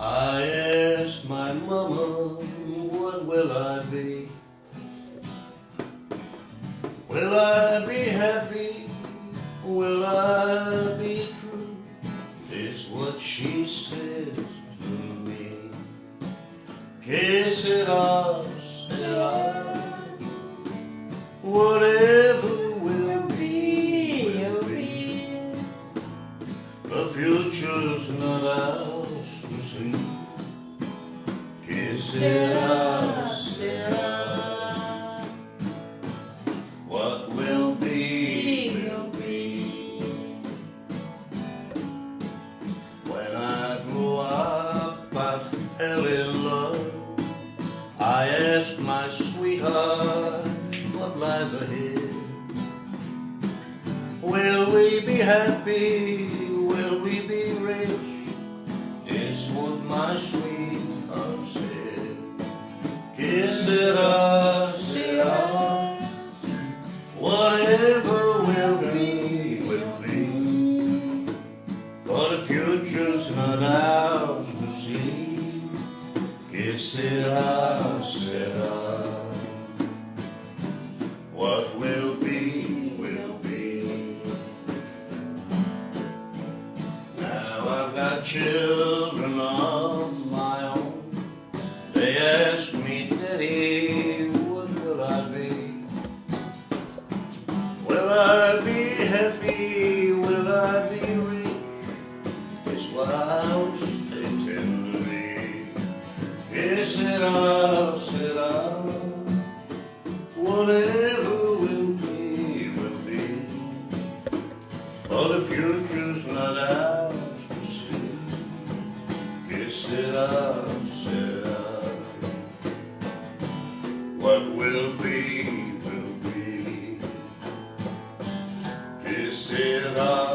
I asked my mama, what will I be? Will I be happy? Will I be true? Is what she says to me. Que sera, sera. Whatever will be, will be. The future's not ours to see. Que sera, sera. What will be, will be. When I grew up, I fell in love. I asked my sweetheart, what lies ahead? Will we be happy? Will we be rich? Is what my sweetheart said. Que sera, sera. Whatever will be, will be. For the future's not ours to see. Que sera, sera. What will be, will be. Now I've got children of my own. They ask me, Daddy, what will I be? Will I be happy? Will I be rich? It's what I'll say tenderly. Que sera, sera. Whatever will be, will be. For the future's not ours to see. Que sera, sera. What will be, will be. Que sera.